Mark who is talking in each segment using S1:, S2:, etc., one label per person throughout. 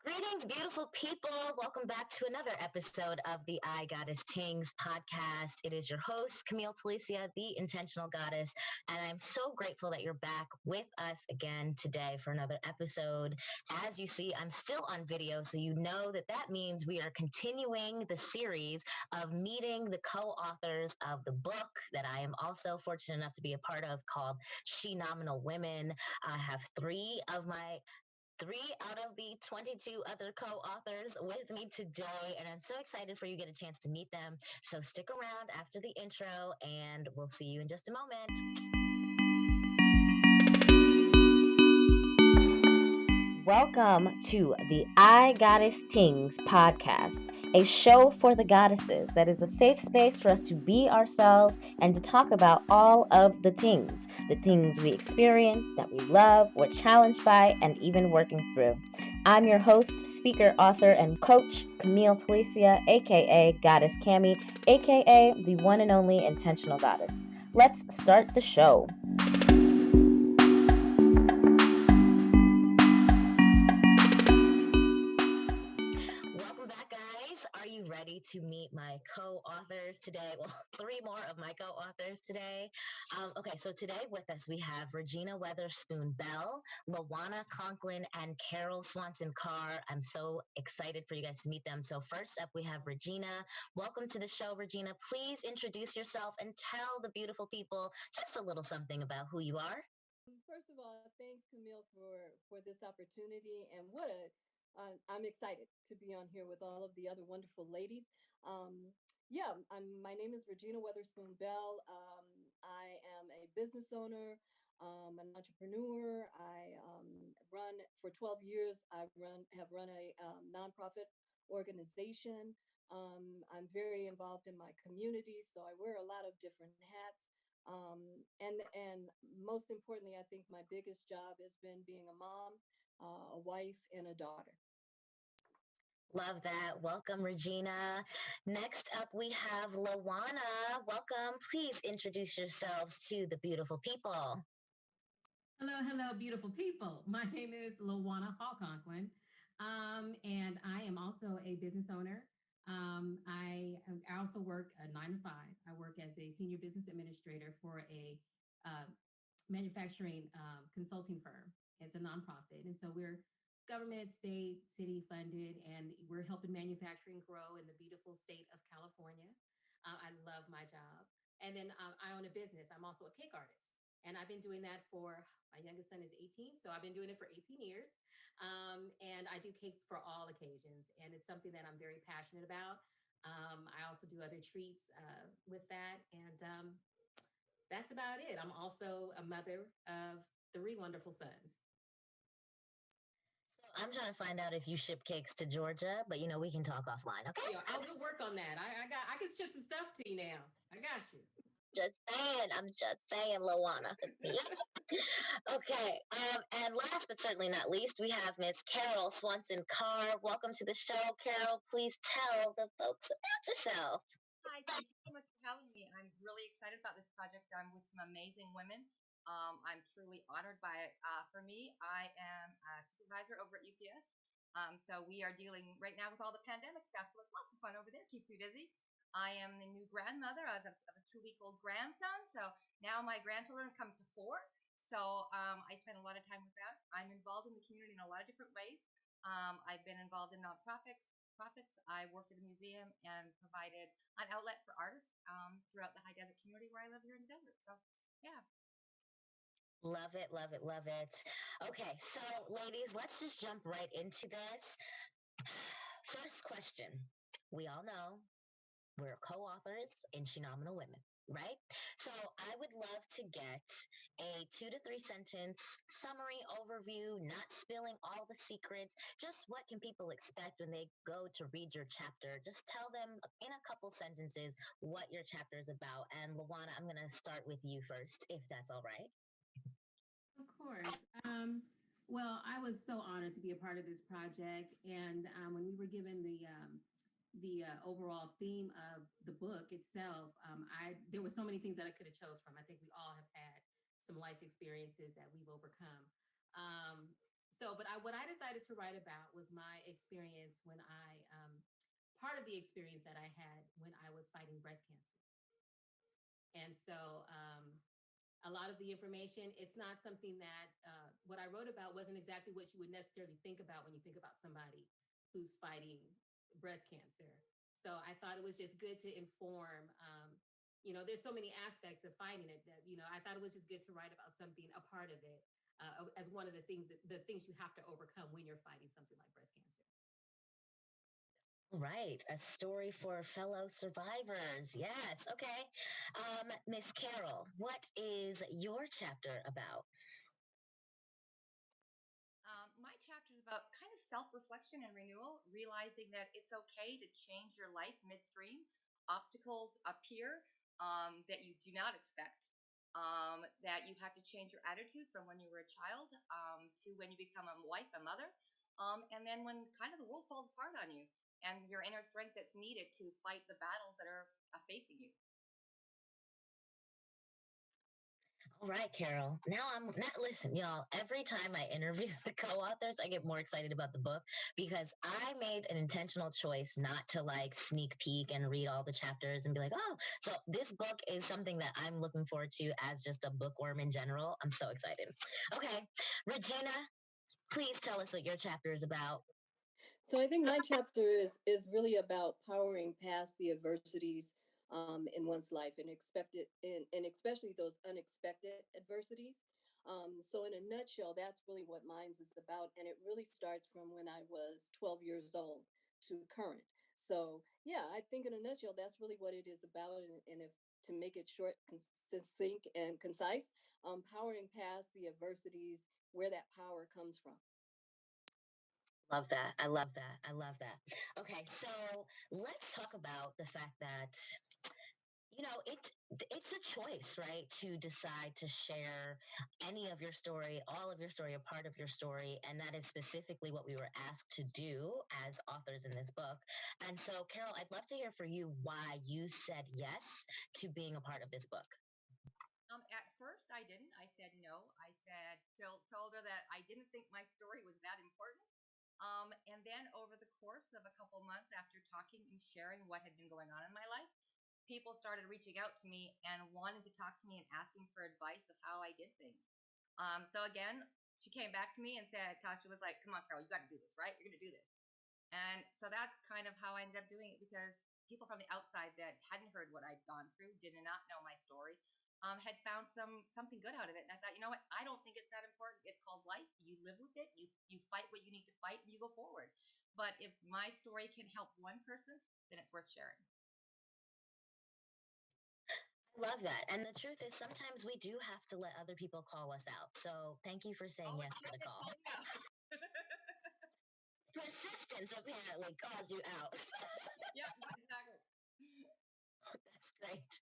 S1: Greetings, beautiful people. Welcome back to another episode of the iGoddessTings podcast. It is your host, Camille Telicia, the intentional goddess. And I'm so grateful that you're back with us again today for another episode. As you see, I'm still on video, so you know that means we are continuing the series of meeting the co-authors of the book that I am also fortunate enough to be a part of called Shenomenal Women. I have three out of the 22 other co-authors with me today, and I'm so excited for you to get a chance to meet them. So stick around after the intro, and we'll see you in just a moment. Welcome to the iGoddessTings podcast, a show for the goddesses that is a safe space for us to be ourselves and to talk about all of the things we experience, that we love, we're challenged by, and even working through. I'm your host, speaker, author, and coach, Camille Telicia, aka Goddess Camille, aka the one and only intentional goddess. Let's start the show. Are you ready to meet my co-authors today? Well, three more of my co-authors today. Okay, so today with us we have Regina Bell, Lawana Conklin, and Carol Swanson Carr. I'm so excited for you guys to meet them. So first up we have Regina. Welcome to the show, Regina. Please introduce yourself and tell the beautiful people just a little something about who you are.
S2: First of all, thanks, Camille, for this opportunity, and I'm excited to be on here with all of the other wonderful ladies. Yeah, my name is Regina Weatherspoon Bell. I am a business owner, an entrepreneur. I run for 12 years. Have run a nonprofit organization. I'm very involved in my community, so I wear a lot of different hats. And most importantly, I think my biggest job has been being a mom, a wife, and a daughter.
S1: Love that. Welcome, Regina. Next up, we have Lawana. Welcome. Please introduce yourselves to the beautiful people.
S3: Hello, beautiful people. My name is Lawana Hall Conklin, and I am also a business owner. I also work a 9 to 5. I work as a senior business administrator for a uh, manufacturing consulting firm. It's a nonprofit, and so we're government, state, city funded, and we're helping manufacturing grow in the beautiful state of California. I love my job, and then I own a business. I'm also a cake artist, and I've been doing that for my youngest son is 18, so I've been doing it for 18 years. And I do cakes for all occasions, and it's something that I'm very passionate about. I also do other treats with that, and that's about it. I'm also a mother of three wonderful sons.
S1: I'm trying to find out if you ship cakes to Georgia, but we can talk offline, okay?
S3: Yeah, I'll go work on that. I can ship some stuff to you now. I got you.
S1: Just saying. I'm just saying, Lawana. Okay. And last but certainly not least, we have Miss Carol Swanson Carr. Welcome to the show, Carol. Please tell the folks about yourself.
S4: Hi, thank you so much for having me. I'm really excited about this project. I'm with some amazing women. I'm truly honored by it. For me, I am a supervisor over at UPS. So we are dealing right now with all the pandemic stuff. So it's lots of fun over there. Keeps me busy. I am the new grandmother of a 2-week-old grandson. So now my grandchildren comes to 4. So I spend a lot of time with that. I'm involved in the community in a lot of different ways. I've been involved in nonprofits. I worked at a museum and provided an outlet for artists throughout the high desert community where I live here in the desert. So, yeah.
S1: Love it, love it, love it. Okay, so ladies, let's just jump right into this. First question. We all know we're co-authors in Shenomenal Women, right? So I would love to get a 2 to 3 sentence summary overview, not spilling all the secrets. Just what can people expect when they go to read your chapter? Just tell them in a couple sentences what your chapter is about. And Lawana, I'm going to start with you first, if that's all right.
S3: Of course. Well, I was so honored to be a part of this project, and when we were given the overall theme of the book itself, I there were so many things that I could have chose from. I think we all have had some life experiences that we've overcome. Um, What I decided to write about was my experience when part of the experience that I had when I was fighting breast cancer. And so a lot of the information, it's not something that what I wrote about wasn't exactly what you would necessarily think about when you think about somebody who's fighting breast cancer. So I thought it was just good to inform. There's so many aspects of fighting it that, I thought it was just good to write about something, a part of it, as one of the things you have to overcome when you're fighting something like breast cancer.
S1: Right, a story for fellow survivors. Yes, okay. Miss Carol, what is your chapter about?
S4: My chapter is about kind of self-reflection and renewal, realizing that it's okay to change your life midstream. Obstacles appear that you do not expect. That you have to change your attitude from when you were a child to when you become a wife, a mother, and then when kind of the world falls apart on you, and your inner strength that's needed to fight the battles that are facing you.
S1: All right, Carol. Now I'm not listen, y'all. Every time I interview the co-authors, I get more excited about the book because I made an intentional choice not to like sneak peek and read all the chapters and be like, oh, so this book is something that I'm looking forward to as just a bookworm in general. I'm so excited. Okay, Regina, please tell us what your chapter is about.
S2: So I think my chapter is really about powering past the adversities in one's life and and especially those unexpected adversities. So in a nutshell, that's really what mine is about, and it really starts from when I was 12 years old to current. So yeah, I think in a nutshell, that's really what it is about, and if to make it short, succinct, and concise, powering past the adversities, where that power comes from.
S1: Love that. I love that. I love that. Okay, so let's talk about the fact that it's a choice, right? To decide to share any of your story, all of your story, a part of your story, and that is specifically what we were asked to do as authors in this book. And so, Carol, I'd love to hear for you why you said yes to being a part of this book.
S4: At first, I didn't. I said no. I said, told her that I didn't think my story was that important. And then over the course of a couple months after talking and sharing what had been going on in my life, people started reaching out to me and wanting to talk to me and asking for advice of how I did things. So again, she came back to me and said, Tasha was like, come on, Carol, you got to do this, right? You're going to do this. And so that's kind of how I ended up doing it because people from the outside that hadn't heard what I'd gone through, did not know my story, had found something good out of it. And I thought, you know what? I don't think it's that important. It's called life. You live with it. You fight what you need to fight, and you go forward. But if my story can help one person, then it's worth sharing.
S1: Love that. And the truth is, sometimes we do have to let other people call us out. So thank you for saying yes to the call. Persistence apparently calls you out.
S4: Yep, exactly.
S1: That's great.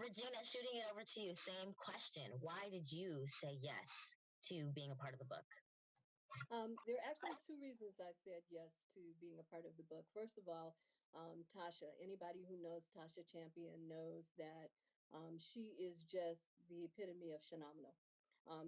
S1: Regina, shooting it over to you, same question. Why did you say yes to being a part of the book?
S2: There are actually two reasons I said yes to being a part of the book. First of all, Tasha, anybody who knows Tasha Champion knows that she is just the epitome of Shenomenal.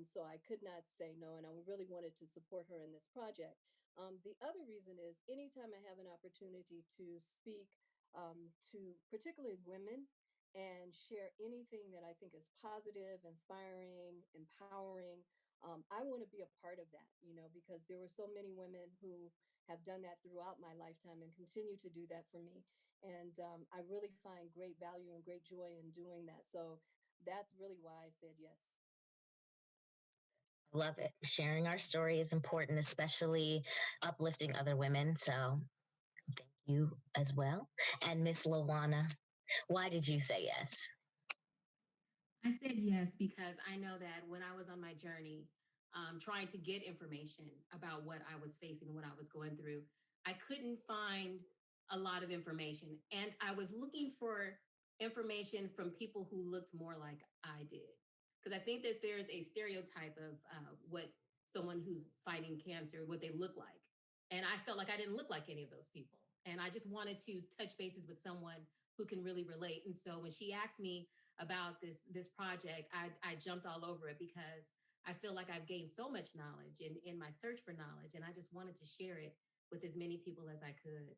S2: So I could not say no, and I really wanted to support her in this project. The other reason is anytime I have an opportunity to speak to particularly women and share anything that I think is positive, inspiring, empowering, I want to be a part of that, because there were so many women who have done that throughout my lifetime and continue to do that for me. And I really find great value and great joy in doing that. So that's really why I said yes.
S1: Love it. Sharing our story is important, especially uplifting other women. So thank you as well. And Miss Lawana, why did you say yes?
S3: I said yes because I know that when I was on my journey, trying to get information about what I was facing and what I was going through, I couldn't find a lot of information. And I was looking for information from people who looked more like I did. Because I think that there's a stereotype of what someone who's fighting cancer, what they look like. And I felt like I didn't look like any of those people. And I just wanted to touch bases with someone who can really relate. And so when she asked me about this project, I jumped all over it because I feel like I've gained so much knowledge in my search for knowledge, and I just wanted to share it with as many people as I could.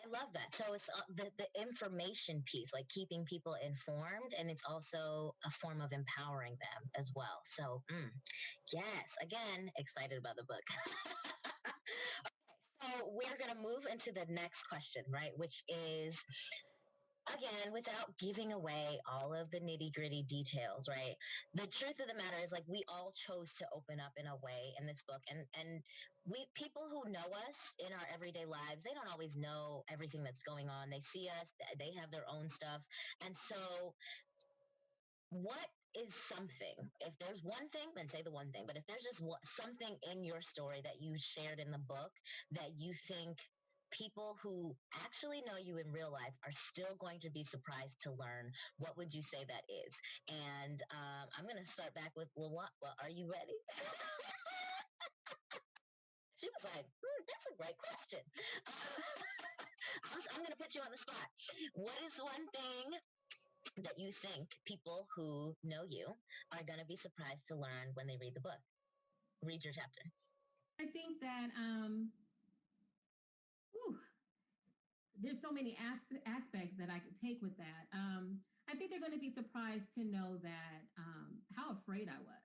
S1: I love that. So it's the information piece, like keeping people informed, and it's also a form of empowering them as well. So, yes, again, excited about the book. Okay, so we're going to move into the next question, right? Which is, again, without giving away all of the nitty gritty details, right? The truth of the matter is, like, we all chose to open up in a way in this book, and we people who know us in our everyday lives, they don't always know everything that's going on. They see us, they have their own stuff, and so what is something, if there's one thing, then say the one thing, but if there's just something in your story that you shared in the book that you think people who actually know you in real life are still going to be surprised to learn, what would you say that is? And I'm going to start back with Lawana. Well, are you ready? She was like, that's a great question. I'm going to put you on the spot. What is one thing that you think people who know you are going to be surprised to learn when they read the book? Read your chapter.
S3: I think that there's so many aspects that I could take with that. I think they're going to be surprised to know that how afraid I was.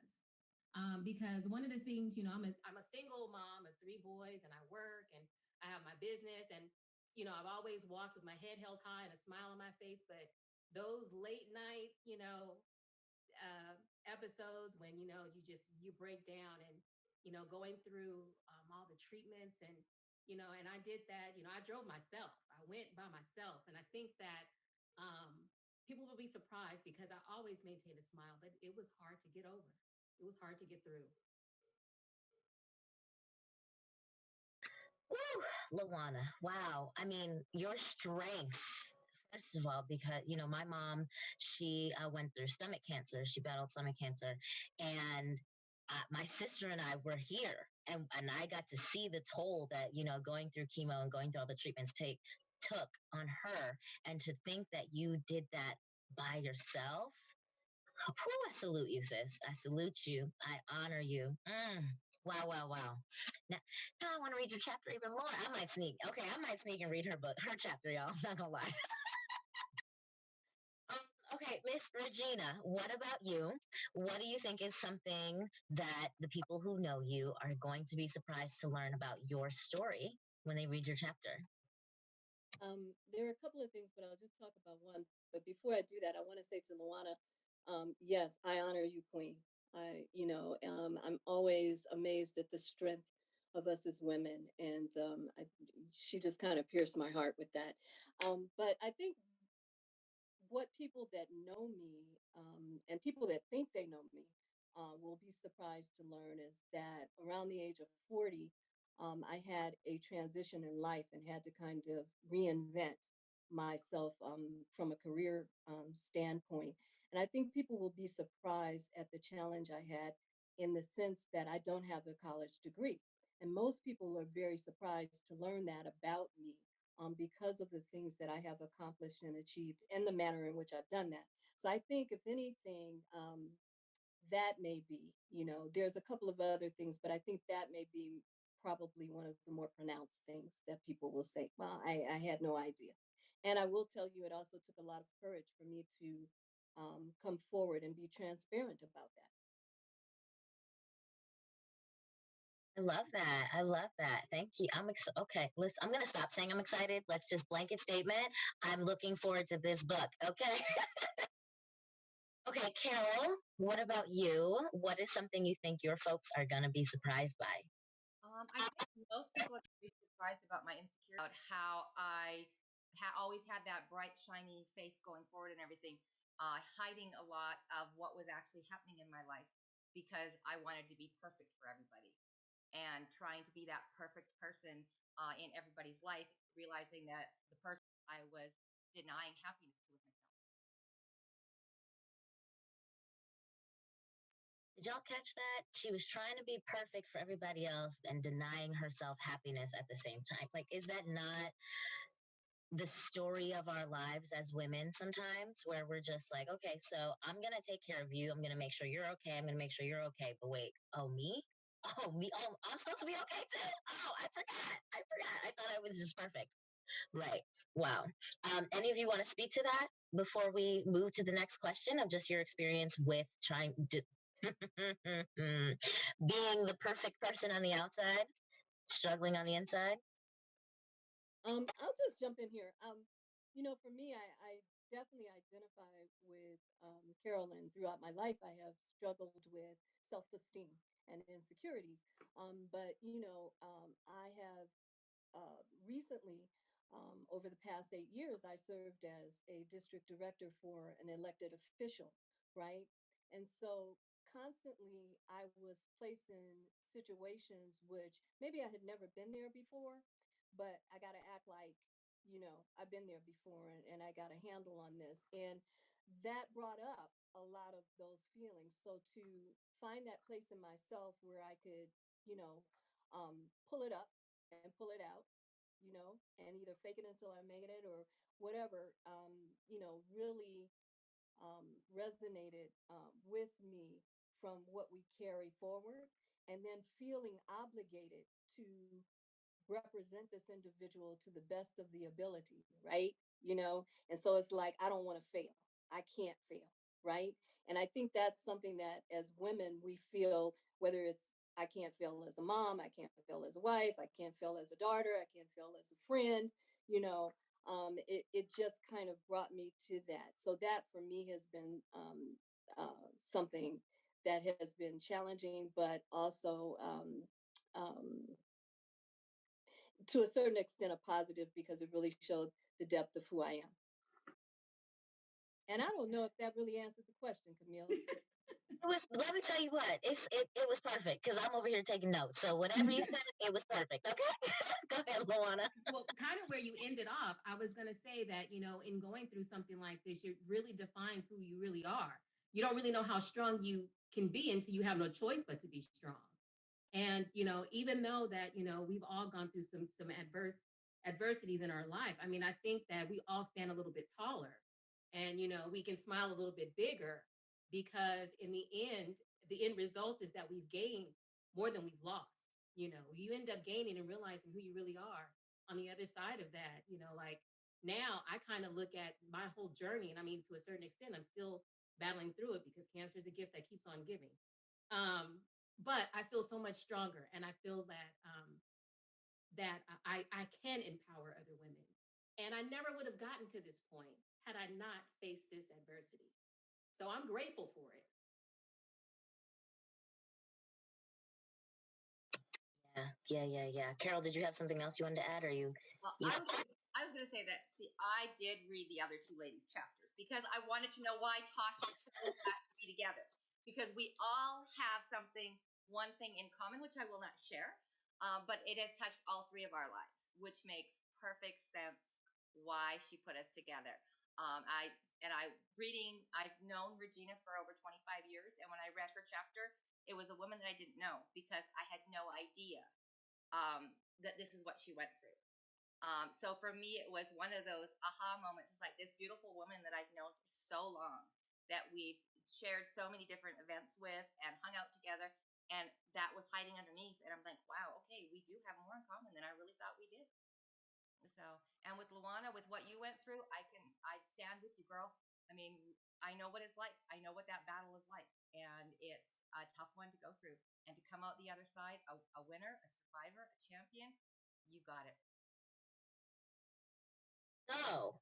S3: Because one of the things, I'm a single mom of 3 boys, and I work and I have my business, and I've always walked with my head held high and a smile on my face. But those late night, episodes when you break down, and going through all the treatments, and I did that. I drove myself. I went by myself, and I think that people will be surprised because I always maintained a smile, but it was hard to get over. It was hard to get through.
S1: Woo, Lawana, wow. I mean, your strength, first of all, because, my mom, she went through stomach cancer. She battled stomach cancer. And my sister and I were here. And I got to see the toll that, going through chemo and going through all the treatments took on her. And to think that you did that by yourself, I salute you, sis. I salute you. I honor you. Wow, wow, wow. Now I want to read your chapter even more. I might sneak. Okay, I might sneak and read her book, her chapter, y'all. I'm not gonna lie. Okay, Miss Regina, what about you? What do you think is something that the people who know you are going to be surprised to learn about your story when they read your chapter?
S2: There are a couple of things, but I'll just talk about one. But before I do that, I want to say to Lawana, yes, I honor you, Queen. I'm always amazed at the strength of us as women, and she just kind of pierced my heart with that. But I think what people that know me and people that think they know me will be surprised to learn is that around the age of 40, I had a transition in life and had to kind of reinvent myself from a career standpoint. And I think people will be surprised at the challenge I had in the sense that I don't have a college degree. And most people are very surprised to learn that about me because of the things that I have accomplished and achieved and the manner in which I've done that. So I think, if anything, that may be, there's a couple of other things, but I think that may be probably one of the more pronounced things that people will say, well, I had no idea. And I will tell you, it also took a lot of courage for me to come forward and be transparent about that.
S1: I love that. I love that. Thank you. Okay. Listen, I'm gonna stop saying I'm excited. Let's just blanket statement. I'm looking forward to this book. Okay. Okay, Carol. What about you? What is something you think your folks are gonna be surprised by?
S4: I think most people are gonna be surprised about my insecurity, about how I always had that bright, shiny face going forward and everything, hiding a lot of what was actually happening in my life because I wanted to be perfect for everybody and trying to be that perfect person in everybody's life, realizing that the person I was denying happiness to was myself.
S1: Did y'all catch that? She was trying to be perfect for everybody else and denying herself happiness at the same time. Like, is that not the story of our lives as women sometimes, where we're just like, okay, so I'm gonna take care of you. I'm gonna make sure you're okay. I'm gonna make sure you're okay. But wait, oh me? Oh me? Oh, I'm supposed to be okay too. Oh, I forgot. I forgot. I thought I was just perfect. Right. Wow. Any of you want to speak to that before we move to the next question of just your experience with trying to being the perfect person on the outside, struggling on the inside?
S2: I'll just jump in here. For me, I definitely identify with Carolyn. Throughout my life, I have struggled with self-esteem and insecurities. But I have recently, over the past 8 years, I served as a district director for an elected official, right? And so constantly I was placed in situations which maybe I had never been there before, but I got to act like, I've been there before and I got a handle on this. And that brought up a lot of those feelings. So to find that place in myself where I could, pull it up and pull it out, and either fake it until I made it or whatever, really resonated with me from what we carry forward. And then feeling obligated to represent this individual to the best of the ability, right? And so it's like, I don't want to fail. I can't fail, right? And I think that's something that as women, we feel, whether it's I can't fail as a mom, I can't fail as a wife, I can't fail as a daughter, I can't fail as a friend, you know. It just kind of brought me to that. So that for me has been something that has been challenging, but also to a certain extent a positive because it really showed the depth of who I am. And I don't know if that really answered the question, Camille.
S1: It was. Let me tell you what. It was perfect because I'm over here taking notes. So whatever you said, it was perfect. Okay, go ahead, Lawana.
S3: Well, kind of where you ended off, I was going to say that, in going through something like this, it really defines who you really are. You don't really know how strong you can be until you have no choice but to be strong. And, even though that, we've all gone through some adversities in our life, I mean, I think that we all stand a little bit taller and, we can smile a little bit bigger because in the end result is that we've gained more than we've lost. You end up gaining and realizing who you really are on the other side of that. Like now I kind of look at my whole journey, and I mean, to a certain extent, I'm still battling through it because cancer is a gift that keeps on giving. But I feel so much stronger, and I feel that I can empower other women. And I never would have gotten to this point had I not faced this adversity. So I'm grateful for it.
S1: Yeah. Carol, did you have something else you wanted to add, or you?
S4: Well, I was gonna say that. See, I did read the other two ladies' chapters because I wanted to know why Tasha chose that to be together. Because we all have one thing in common, which I will not share, but it has touched all three of our lives, which makes perfect sense why she put us together. I've known Regina for over 25 years, and when I read her chapter, it was a woman that I didn't know because I had no idea that this is what she went through. So for me, it was one of those aha moments. It's like this beautiful woman that I've known for so long, that we've shared so many different events with and hung out together. And that was hiding underneath. And I'm like, wow, okay, we do have more in common than I really thought we did. So, and with Lawana, with what you went through, I stand with you, girl. I mean, I know what it's like. I know what that battle is like. And it's a tough one to go through. And to come out the other side, a winner, a survivor, a champion, you got it.
S1: So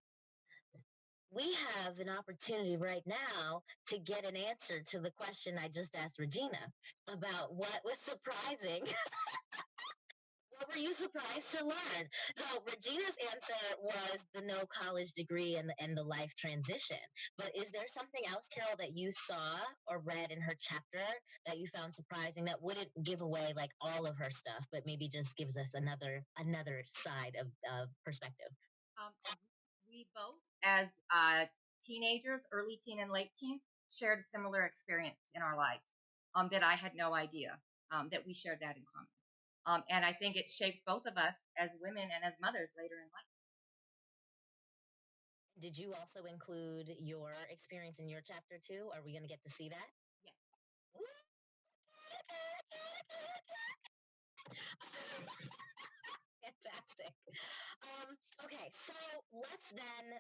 S1: we have an opportunity right now to get an answer to the question I just asked Regina about what was surprising. What were you surprised to learn? So Regina's answer was the no college degree and the life transition. But is there something else, Carol, that you saw or read in her chapter that you found surprising that wouldn't give away like all of her stuff, but maybe just gives us another side of perspective?
S4: Um, we both, as teenagers, early teen and late teens, shared a similar experience in our lives that I had no idea that we shared that in common. And I think it shaped both of us as women and as mothers later in life.
S1: Did you also include your experience in your chapter too? Are we going to get to see that?
S4: Yes.
S1: Fantastic. Okay, so let's then,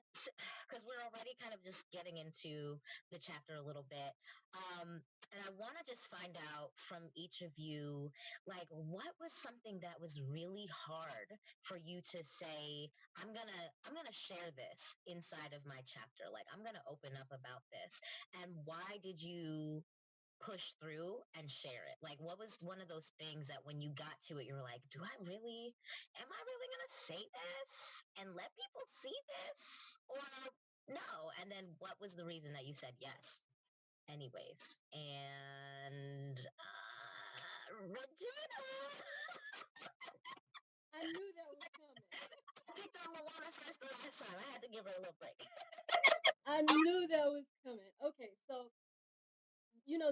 S1: because we're already kind of just getting into the chapter a little bit, and I want to just find out from each of you, like, what was something that was really hard for you to say, I'm gonna share this inside of my chapter, like I'm gonna open up about this, and why did you push through and share it? Like, what was one of those things that when you got to it, you were like, am I really going to say this and let people see this? Or no? And then what was the reason that you said yes? Anyways, and Regina!
S2: I knew that was coming.
S1: I picked on Lawana first the last time. I had to give her a little break.
S2: I knew that was coming. Okay, so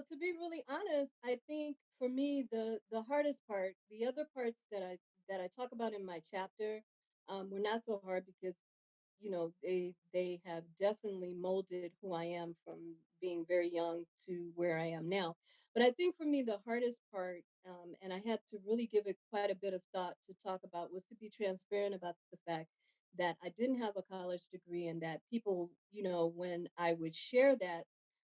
S2: to be really honest, I think for me the hardest part, the other parts that I talk about in my chapter, were not so hard because they have definitely molded who I am from being very young to where I am now. But I think for me the hardest part, and I had to really give it quite a bit of thought to talk about, was to be transparent about the fact that I didn't have a college degree, and that people, when I would share that,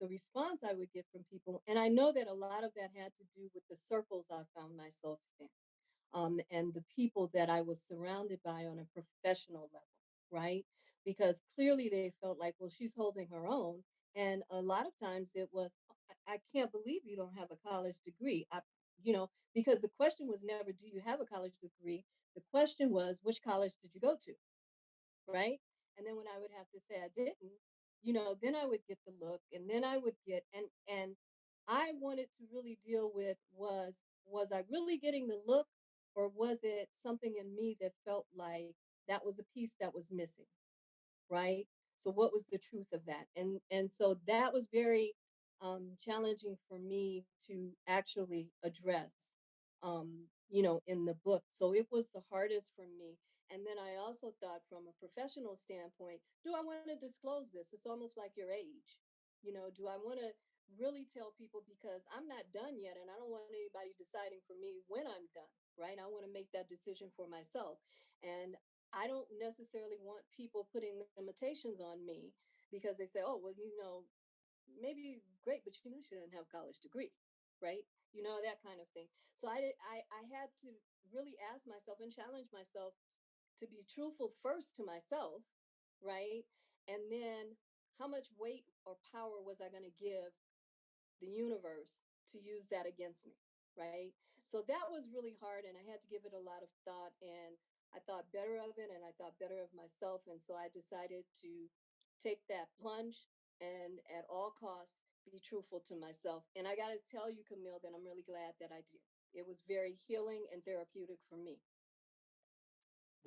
S2: the response I would get from people, and I know that a lot of that had to do with the circles I found myself in, and the people that I was surrounded by on a professional level, right? Because clearly they felt like, well, she's holding her own. And a lot of times it was, I can't believe you don't have a college degree. Because the question was never, do you have a college degree? The question was, which college did you go to? Right? And then when I would have to say I didn't, then I would get the look, and then I would get, and I wanted to really deal with, was I really getting the look, or was it something in me that felt like that was a piece that was missing, right? So what was the truth of that? And so that was very challenging for me to actually address, in the book. So it was the hardest for me. And then I also thought, from a professional standpoint, do I want to disclose this? It's almost like your age. Do I want to really tell people, because I'm not done yet, and I don't want anybody deciding for me when I'm done, right? I want to make that decision for myself. And I don't necessarily want people putting limitations on me because they say, oh, well, maybe great, but she didn't have a college degree, right? That kind of thing. So I had to really ask myself and challenge myself to be truthful first to myself, right? And then, how much weight or power was I going to give the universe to use that against me, right? So that was really hard, and I had to give it a lot of thought, and I thought better of it, and I thought better of myself, and so I decided to take that plunge and at all costs be truthful to myself. And I got to tell you, Camille, that I'm really glad that I did. It was very healing and therapeutic for me.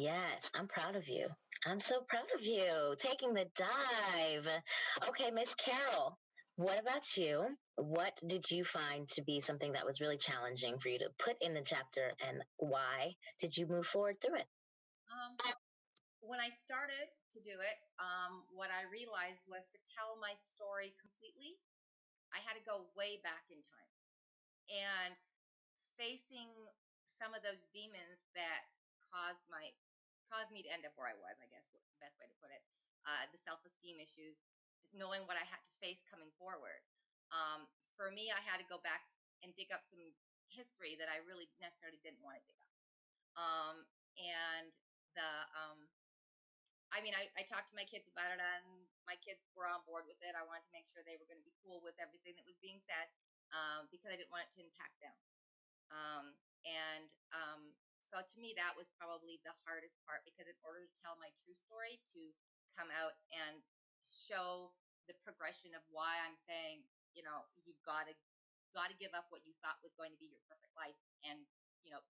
S1: Yes, I'm proud of you. I'm so proud of you taking the dive. Okay, Miss Carol, what about you? What did you find to be something that was really challenging for you to put in the chapter, and why did you move forward through it?
S4: Um, when I started to do it, what I realized was, to tell my story completely, I had to go way back in time. And facing some of those demons that caused my caused me to end up where I was, I guess was the best way to put it. The self-esteem issues, knowing what I had to face coming forward. For me, I had to go back and dig up some history that I really necessarily didn't want to dig up. And the I mean, I talked to my kids about it, and my kids were on board with it. I wanted to make sure they were going to be cool with everything that was being said, because I didn't want it to impact them. And so to me, that was probably the hardest part, because in order to tell my true story, to come out and show the progression of why I'm saying, you've got to give up what you thought was going to be your perfect life, and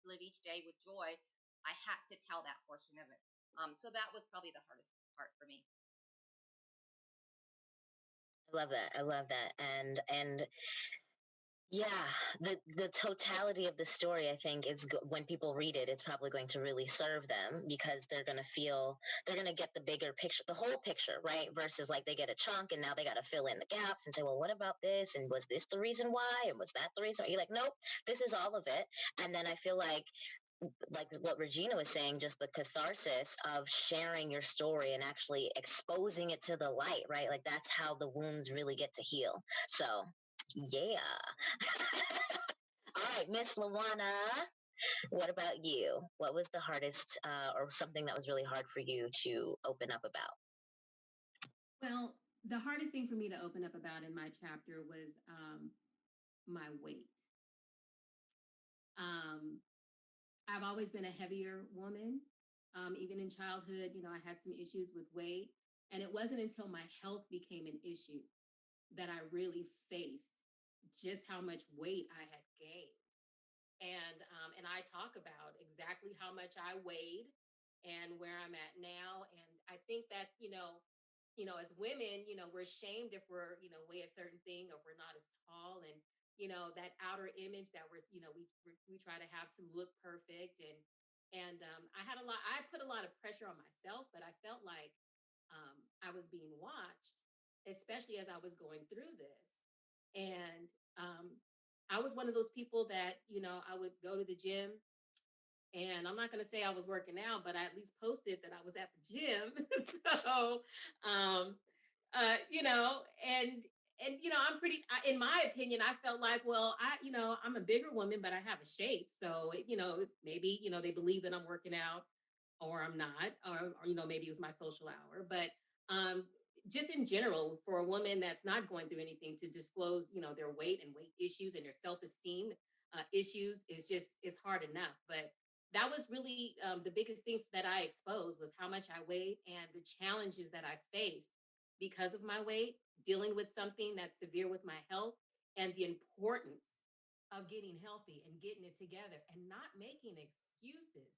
S4: live each day with joy. I had to tell that portion of it. So that was probably the hardest part for me.
S1: I love that. I love that. And Yeah, the totality of the story, I think, is when people read it, it's probably going to really serve them because they're going to feel they're going to get the bigger picture, the whole picture, right? Versus like they get a chunk and now they got to fill in the gaps and say, well, what about this? And was this the reason why? And was that the reason? You're like, nope, this is all of it. And then I feel like what Regina was saying, just the catharsis of sharing your story and actually exposing it to the light, right? Like that's how the wounds really get to heal. So, yeah. All right, Miss Lawana, what about you? What was the hardest or something that was really hard for you to open up about?
S3: Well, the hardest thing for me to open up about in my chapter was my weight. Um, I've always been a heavier woman. Even in childhood, I had some issues with weight. And it wasn't until my health became an issue that I really faced just how much weight I had gained. And I talk about exactly how much I weighed and where I'm at now. And I think that, as women, we're shamed if we're, weigh a certain thing or we're not as tall. And, that outer image that we try to have to look perfect. And I put a lot of pressure on myself, but I felt like I was being watched, especially as I was going through this. And I was one of those people that, I would go to the gym, and I'm not going to say I was working out, but I at least posted that I was at the gym. So, um, you know, and I'm in my opinion, I felt like, well, I'm a bigger woman, but I have a shape. So, maybe, they believe that I'm working out or I'm not, or maybe it was my social hour. But um, just in general, for a woman that's not going through anything to disclose, their weight and weight issues and their self-esteem issues is hard enough. But that was really the biggest thing that I exposed was how much I weighed and the challenges that I faced because of my weight, dealing with something that's severe with my health, and the importance of getting healthy and getting it together and not making excuses.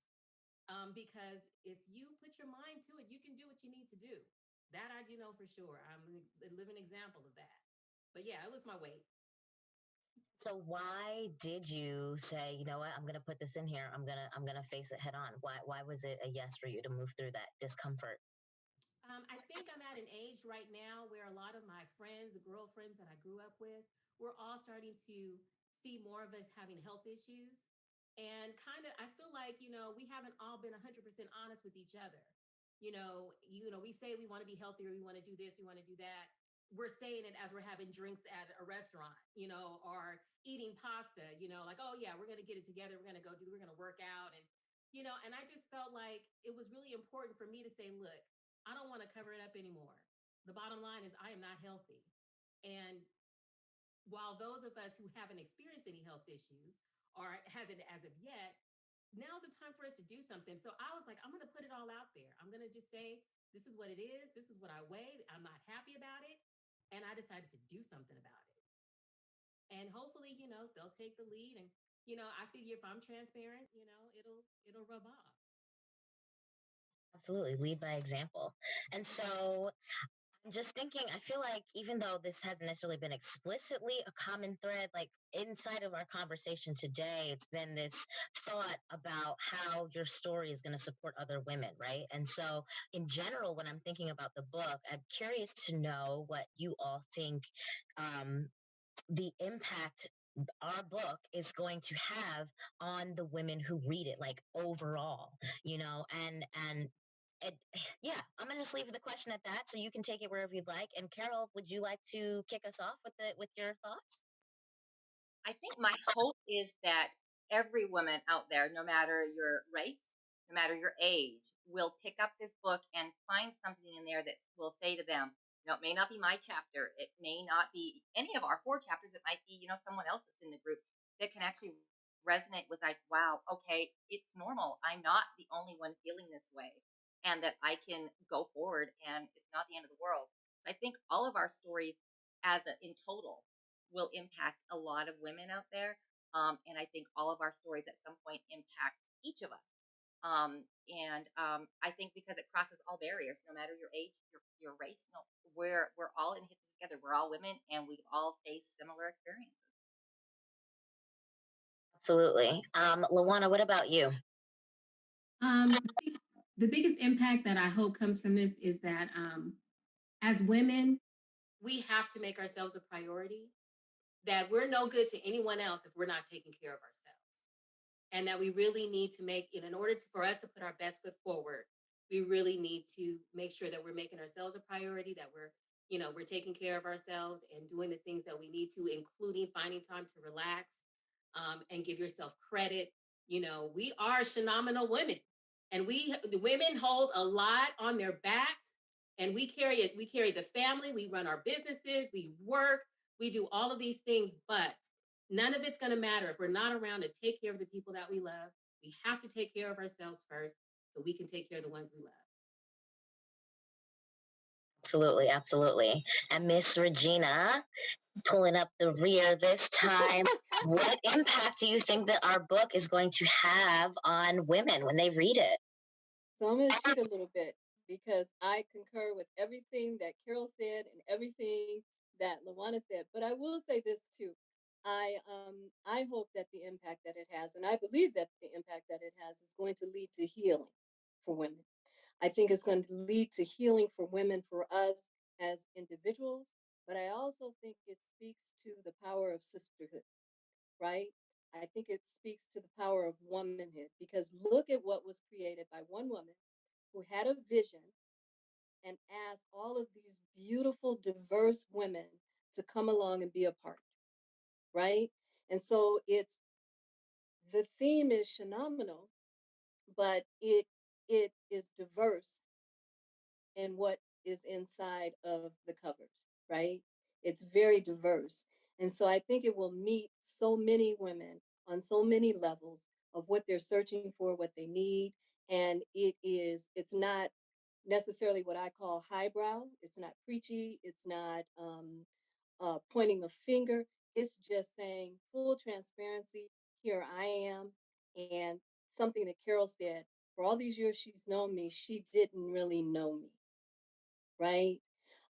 S3: Because if you put your mind to it, you can do what you need to do. That I do know for sure. I'm a living example of that. But yeah, it was my weight.
S1: So why did you say, you know what, I'm gonna put this in here. I'm gonna face it head on. Why was it a yes for you to move through that discomfort?
S3: I think I'm at an age right now where a lot of my friends, the girlfriends that I grew up with, we're all starting to see more of us having health issues. And kind of, I feel like, we haven't all been 100% honest with each other. We say we want to be healthier, we want to do this, we want to do that. We're saying it as we're having drinks at a restaurant, or eating pasta, like, oh yeah, we're going to get it together. We're going to work out. And I just felt like it was really important for me to say, look, I don't want to cover it up anymore. The bottom line is I am not healthy. And while those of us who haven't experienced any health issues or hasn't as of yet, now's the time for us to do something. So I was like, I'm going to put it all out there. I'm going to just say, this is what it is. This is what I weighed. I'm not happy about it. And I decided to do something about it. And hopefully, they'll take the lead. And, I figure if I'm transparent, it'll rub off.
S1: Absolutely, lead by example. And so I'm just thinking, I feel like even though this hasn't necessarily been explicitly a common thread, like inside of our conversation today, it's been this thought about how your story is going to support other women, right? And so, in general, when I'm thinking about the book, I'm curious to know what you all think um, the impact our book is going to have on the women who read it, like overall, and it, yeah, I'm gonna just leave the question at that, so you can take it wherever you'd like. And Carol, would you like to kick us off with your thoughts?
S4: I think my hope is that every woman out there, no matter your race, no matter your age, will pick up this book and find something in there that will say to them, it may not be my chapter. It may not be any of our four chapters. It might be, someone else that's in the group that can actually resonate with like, wow, okay, it's normal. I'm not the only one feeling this way. And that I can go forward and it's not the end of the world. I think all of our stories in total will impact a lot of women out there. And I think all of our stories at some point impact each of us. I think because it crosses all barriers, no matter your age, your race, we're all in this together. We're all women and we've all faced similar experiences.
S1: Absolutely. Lawana, what about you?
S3: Um, the biggest impact that I hope comes from this is that as women, we have to make ourselves a priority, that we're no good to anyone else if we're not taking care of ourselves. And that we really need to make it in order for us to put our best foot forward. We really need to make sure that we're making ourselves a priority, that we're taking care of ourselves and doing the things that we need to, including finding time to relax and give yourself credit. We are Shenomenal Women, and the women hold a lot on their backs, and we carry it. We carry the family. We run our businesses. We work. We do all of these things, but none of it's going to matter if we're not around to take care of the people that we love. We have to take care of ourselves first so we can take care of the ones we love.
S1: Absolutely, absolutely. And Miss Regina, pulling up the rear this time, what impact do you think that our book is going to have on women when they read it?
S2: So I'm going to cheat a little bit because I concur with everything that Carol said and everything that Lawana said. But I will say this too. I hope that the impact that it has, and I believe that the impact that it has, is going to lead to healing for women. I think it's going to lead to healing for women, for us as individuals. But I also think it speaks to the power of sisterhood, right? I think it speaks to the power of womanhood because look at what was created by one woman who had a vision and asked all of these beautiful, diverse women to come along and be a part, right? And so the theme is phenomenal, but it is diverse in what is inside of the covers, right? It's very diverse. And so I think it will meet so many women on so many levels of what they're searching for, what they need. And it's not necessarily what I call highbrow. It's not preachy. It's not pointing a finger. It's just saying full transparency. Here I am. And something that Carol said, for all these years she's known me, she didn't really know me, right?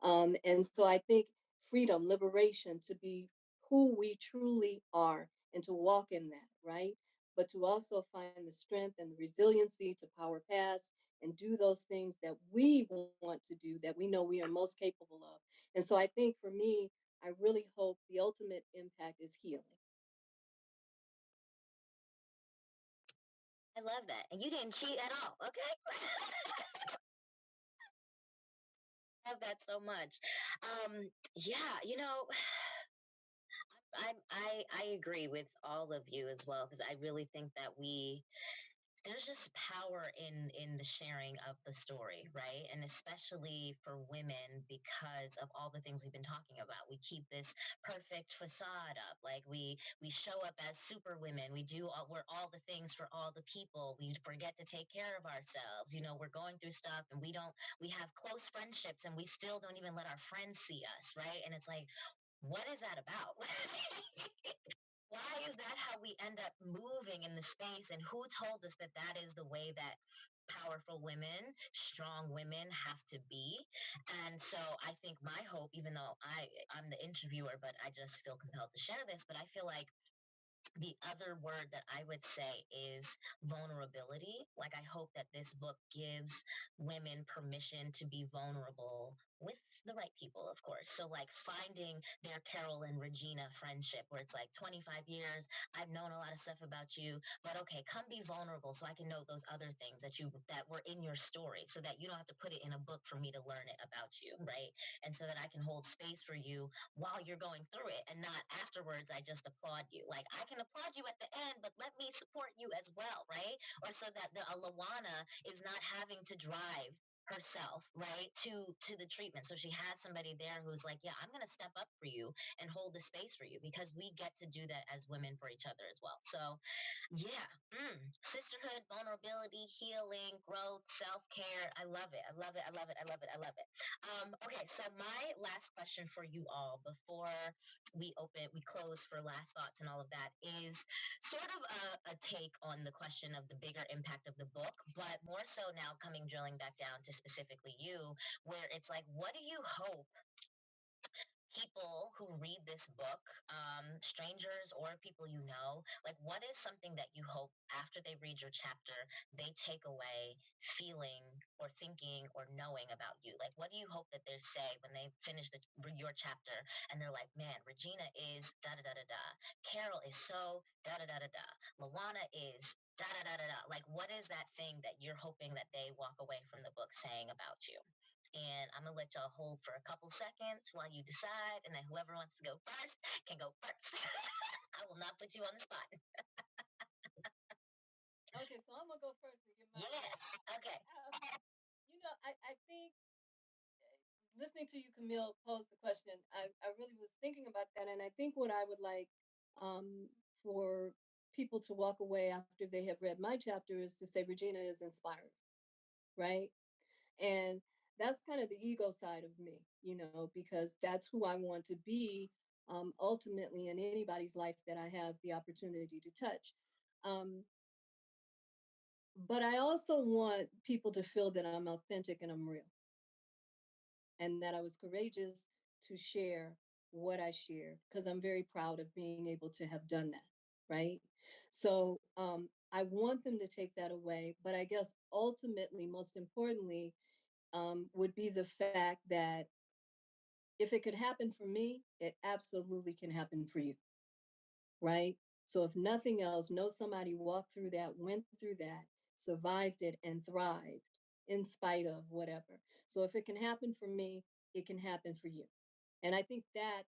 S2: And so I think freedom, liberation to be who we truly are and to walk in that, right? But to also find the strength and the resiliency to power past and do those things that we want to do, that we know we are most capable of. And so I think for me, I really hope the ultimate impact is healing.
S1: I love that. And you didn't cheat at all, okay? Love that so much. Yeah, I agree with all of you as well because I really think that there's just power in the sharing of the story, right? And especially for women because of all the things we've been talking about. We keep this perfect facade up, like we show up as super women. We're all the things for all the people. We forget to take care of ourselves. We're going through stuff and we have close friendships and we still don't even let our friends see us, right? And it's like, what is that about? Why is that how we end up moving in the space? And who told us that that is the way that powerful women, strong women have to be? And so I think my hope, even though I'm the interviewer, but I just feel compelled to share this, but I feel like the other word that I would say is vulnerability. Like, I hope that this book gives women permission to be vulnerable with the right people, of course. So, like, finding their Carol and Regina friendship, where it's like 25 years, I've known a lot of stuff about you, but okay, come be vulnerable so I can know those other things that were in your story, so that you don't have to put it in a book for me to learn it about you, right? And so that I can hold space for you while you're going through it and not afterwards I just applaud you. Like, I can applaud you at the end, but let me support you as well, right? Or so that the Lawana is not having to drive herself right to the treatment, so she has somebody there who's like, yeah, I'm going to step up for you and hold the space for you, because we get to do that as women for each other as well. So yeah, sisterhood, vulnerability, healing, growth, self-care. I love it. I love it. I love it. I love it. I love it. Okay, so my last question for you all before we close for last thoughts and all of that is sort of a take on the question of the bigger impact of the book, but more so now drilling back down to specifically you, where it's like, what do you hope people who read this book, strangers or people you know, like what is something that you hope after they read your chapter, they take away feeling or thinking or knowing about you? Like, what do you hope that they say when they finish your chapter and they're like, man, Regina is da da da da da. Carol is so da da da da da. Lawana is da da da da da. Like, what is that thing that you're hoping that they walk away from the book saying about you? And I'm gonna let y'all hold for a couple seconds while you decide, and then whoever wants to go first can go first. I will not put you on the spot.
S2: Okay, so I'm gonna go first and give my
S1: Yes. Okay.
S2: I think listening to you, Camille, pose the question, I really was thinking about that, and I think what I would like for people to walk away after they have read my chapter is to say Regina is inspired, right? And that's kind of the ego side of me, because that's who I want to be ultimately in anybody's life that I have the opportunity to touch. Um, but I also want people to feel that I'm authentic and I'm real, and that I was courageous to share what I shared because I'm very proud of being able to have done that, right? So I want them to take that away, but I guess ultimately, most importantly, would be the fact that if it could happen for me, it absolutely can happen for you, right? So if nothing else, know somebody walked through that, went through that, survived it, and thrived in spite of whatever. So if it can happen for me, it can happen for you. And I think that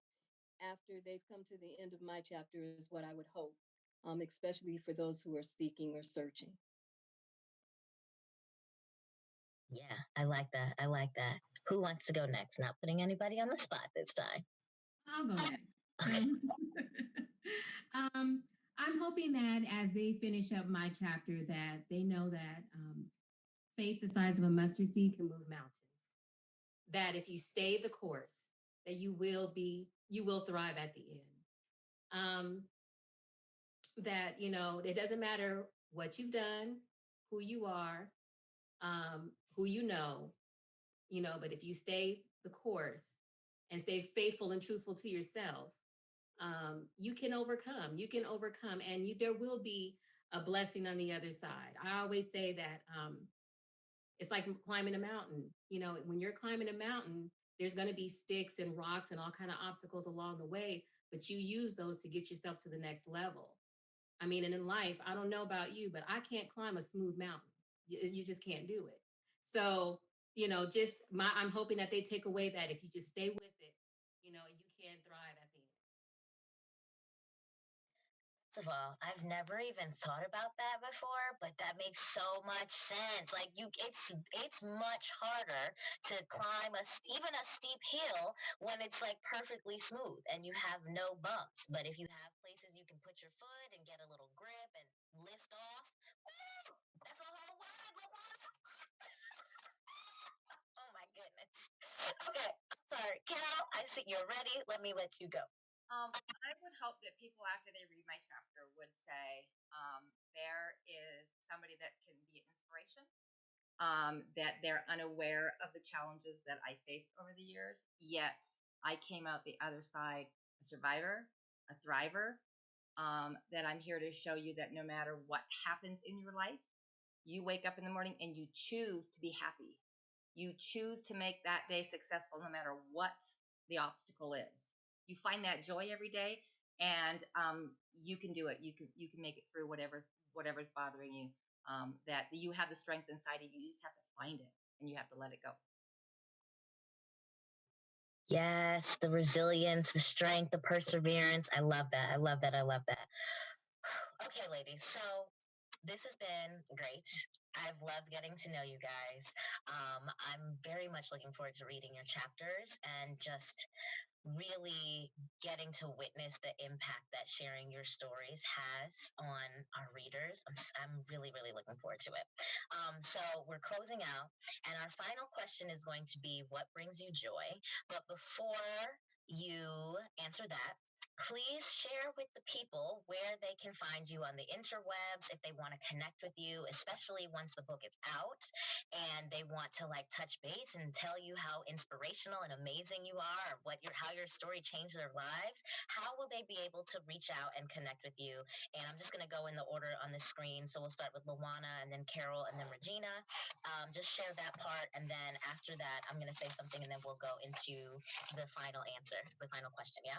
S2: after they've come to the end of my chapter is what I would hope, especially for those who are seeking or searching.
S1: Yeah, I like that. I like that. Who wants to go next? Not putting anybody on the spot this time.
S3: I'll go next.
S1: Okay.
S3: um, I'm hoping that as they finish up my chapter, that they know that faith the size of a mustard seed can move mountains. That if you stay the course, that you will thrive at the end. That it doesn't matter what you've done, who you are, who but if you stay the course and stay faithful and truthful to yourself, you can overcome. You can overcome, and there will be a blessing on the other side. I always say that it's like climbing a mountain. When you're climbing a mountain, there's going to be sticks and rocks and all kind of obstacles along the way, but you use those to get yourself to the next level. I mean, and in life, I don't know about you, but I can't climb a smooth mountain. You just can't do it. So, I'm hoping that they take away that if you just stay with it, you can thrive at the end.
S1: First of all, I've never even thought about that before, but that makes so much sense. Like it's much harder to climb even a steep hill when it's like perfectly smooth and you have no bumps. But if you have places you can put your foot and get a little grip and lift off, woo, that's a whole word. Oh my goodness. Okay, I'm sorry, Carol. I see you're ready. Let me let you go.
S4: I would hope that people, after they read my chapter, would say there is somebody that can be an inspiration, that they're unaware of the challenges that I faced over the years, yet I came out the other side a survivor, a thriver, that I'm here to show you that no matter what happens in your life, you wake up in the morning and you choose to be happy. You choose to make that day successful no matter what the obstacle is. You find that joy every day, and you can do it. You can make it through whatever's bothering you. That you have the strength inside of you. You just have to find it, and you have to let it go.
S1: Yes, the resilience, the strength, the perseverance. I love that. I love that. I love that. Okay, ladies. So this has been great. I've loved getting to know you guys. I'm very much looking forward to reading your chapters and just really getting to witness the impact that sharing your stories has on our readers. I'm really, really looking forward to it. So we're closing out, and our final question is going to be, what brings you joy? But before you answer that, please share with the people where they can find you on the interwebs if they want to connect with you, especially once the book is out and they want to like touch base and tell you how inspirational and amazing you are, or how your story changed their lives. How will they be able to reach out and connect with you? And I'm just going to go in the order on the screen. So we'll start with Lawana and then Carol and then Regina. Just share that part, and then after that, I'm going to say something, and then we'll go into the final answer, the final question. Yeah.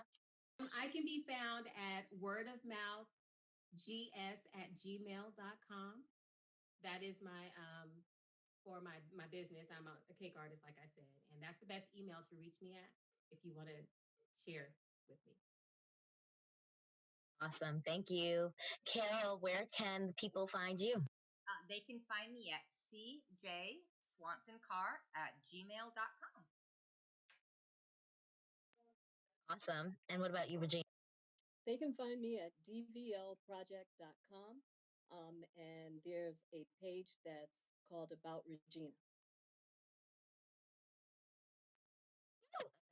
S3: I can be found at wordofmouthgs@gmail.com. That is my for my business. I'm a cake artist, like I said, and that's the best email to reach me at if you want to share with me.
S1: Awesome. Thank you. Carol, where can people find you?
S4: They can find me at cjswansoncarr@gmail.com.
S1: Awesome. And what about you, Regina?
S2: They can find me at dvlproject.com. And there's a page that's called About Regina.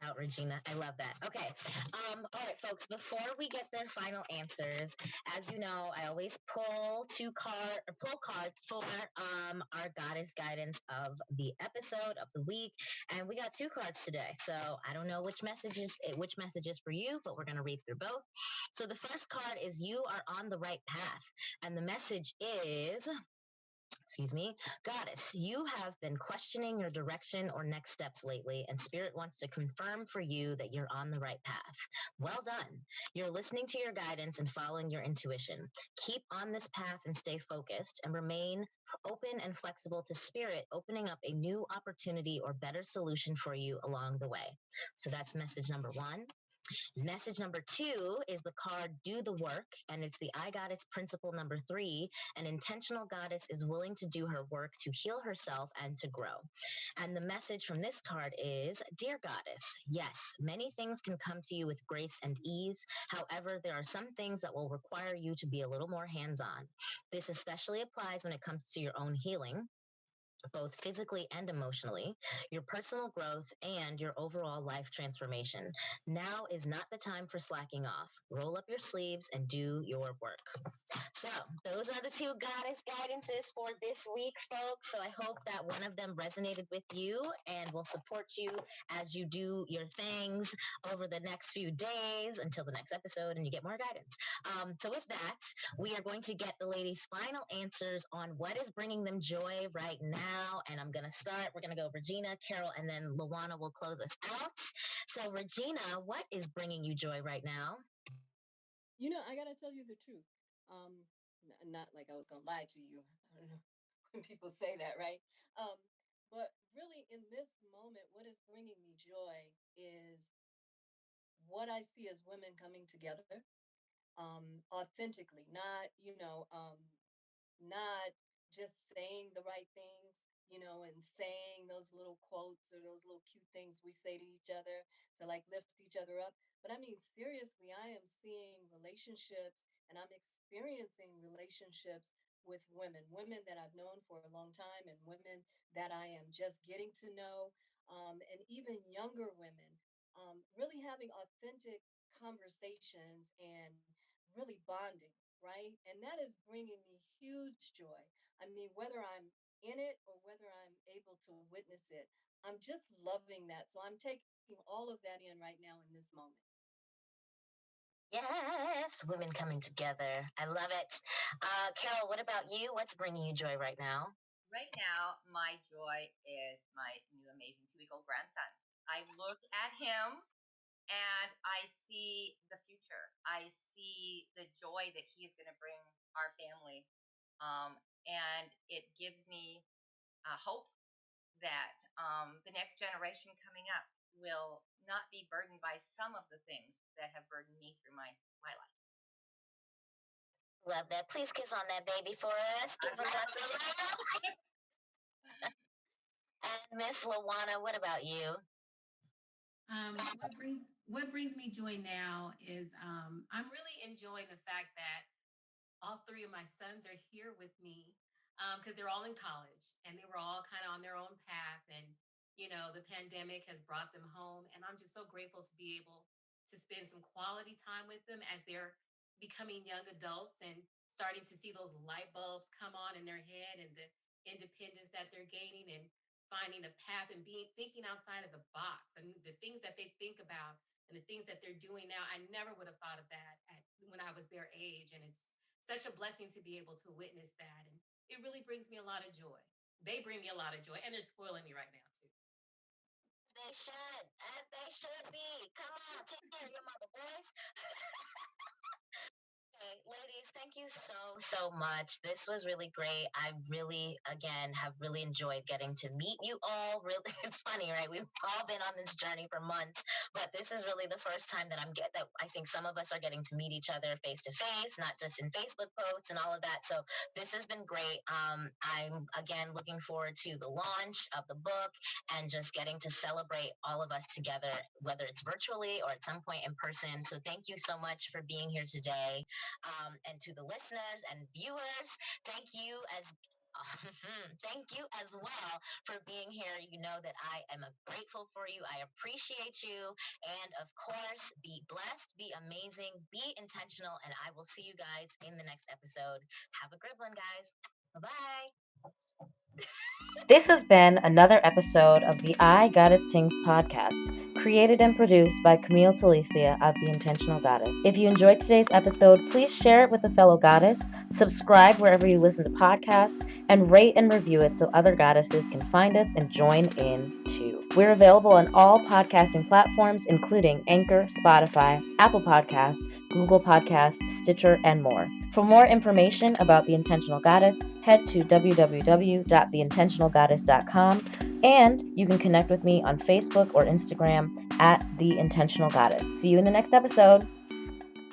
S1: Out, Regina. I love that. Okay. All right, folks, before we get their final answers, as you know, I always pull cards for our goddess guidance of the episode of the week. And we got 2 cards today. So I don't know which message is for you, but we're gonna read through both. So the first card is you are on the right path. And the message is, Goddess, you have been questioning your direction or next steps lately, and Spirit wants to confirm for you that you're on the right path. Well done. You're listening to your guidance and following your intuition. Keep on this path and stay focused, and remain open and flexible to Spirit opening up a new opportunity or better solution for you along the way. So that's message number 1. Message number 2 is the card Do the Work, and it's the iGoddess principle number 3. An intentional goddess is willing to do her work to heal herself and to grow. And the message from this card is, Dear Goddess, yes, many things can come to you with grace and ease. However, there are some things that will require you to be a little more hands-on. This especially applies when it comes to your own healing, both physically and emotionally, your personal growth, and your overall life transformation. Now is not the time for slacking off. Roll up your sleeves and do your work. So those are the 2 goddess guidances for this week, folks. So I hope that one of them resonated with you and will support you as you do your things over the next few days until the next episode and you get more guidance. So with that, we are going to get the ladies' final answers on what is bringing them joy right now. And I'm going to start. We're going to go Regina, Carol, and then Lawana will close us out. So Regina, what is bringing you joy right now?
S2: You know, I got to tell you the truth. Not like I was going to lie to you. I don't know when people say that, right? But really, in this moment, what is bringing me joy is what I see as women coming together authentically, not just saying the right things, and saying those little quotes or those little cute things we say to each other to like lift each other up. But I mean, seriously, I am seeing relationships and I'm experiencing relationships with women that I've known for a long time and women that I am just getting to know, and even younger women, really having authentic conversations and really bonding, right? And that is bringing me huge joy. I mean, whether I'm in it or whether I'm able to witness it, I'm just loving that. So I'm taking all of that in right now in this moment.
S1: Yes, women coming together. I love it. Carol, what about you? What's bringing you joy right now?
S4: Right now, my joy is my new amazing 2-week-old grandson. I look at him and I see the future. I see the joy that he is going to bring our family. And it gives me hope that the next generation coming up will not be burdened by some of the things that have burdened me through my life.
S1: Love that. Please kiss on that baby for us. Give us that. And Miss Lawana, what about you?
S3: What brings me joy now is I'm really enjoying the fact that all 3 of my sons are here with me because they're all in college and they were all kind of on their own path. And, the pandemic has brought them home. And I'm just so grateful to be able to spend some quality time with them as they're becoming young adults and starting to see those light bulbs come on in their head and the independence that they're gaining and finding a path and thinking outside of the box and the things that they think about and the things that they're doing now. I never would have thought of that when I was their age. And it's such a blessing to be able to witness that. And it really brings me a lot of joy. They bring me a lot of joy, and they're spoiling me right now too.
S1: As they should be. Come on, take care of your mother, boys. Okay, ladies, thank you so much. This was really great. I really, again, have really enjoyed getting to meet you all. Really, it's funny, right? We've all been on this journey for months, but this is really the first time that that I think some of us are getting to meet each other face to face, not just in Facebook posts and all of that. So this has been great. I'm again looking forward to the launch of the book and just getting to celebrate all of us together, whether it's virtually or at some point in person. So thank you so much for being here today. And to the listeners and viewers, thank you as thank you as well for being here. You know that I am grateful for you. I appreciate you. And of course, be blessed, be amazing, be intentional. And I will see you guys in the next episode. Have a good one, guys. Bye-bye. This has been another episode of the iGoddessTings podcast, created and produced by Camille, Telicia of The Intentional Goddess. If you enjoyed today's episode, please share it with a fellow goddess, subscribe wherever you listen to podcasts, and rate and review it so other goddesses can find us and join in too. We're available on all podcasting platforms, including Anchor, Spotify, Apple Podcasts, Google Podcasts, Stitcher, and more. For more information about The Intentional Goddess, head to www.theintentionalgoddess.com, and you can connect with me on Facebook or Instagram at The Intentional Goddess. See you in the next episode.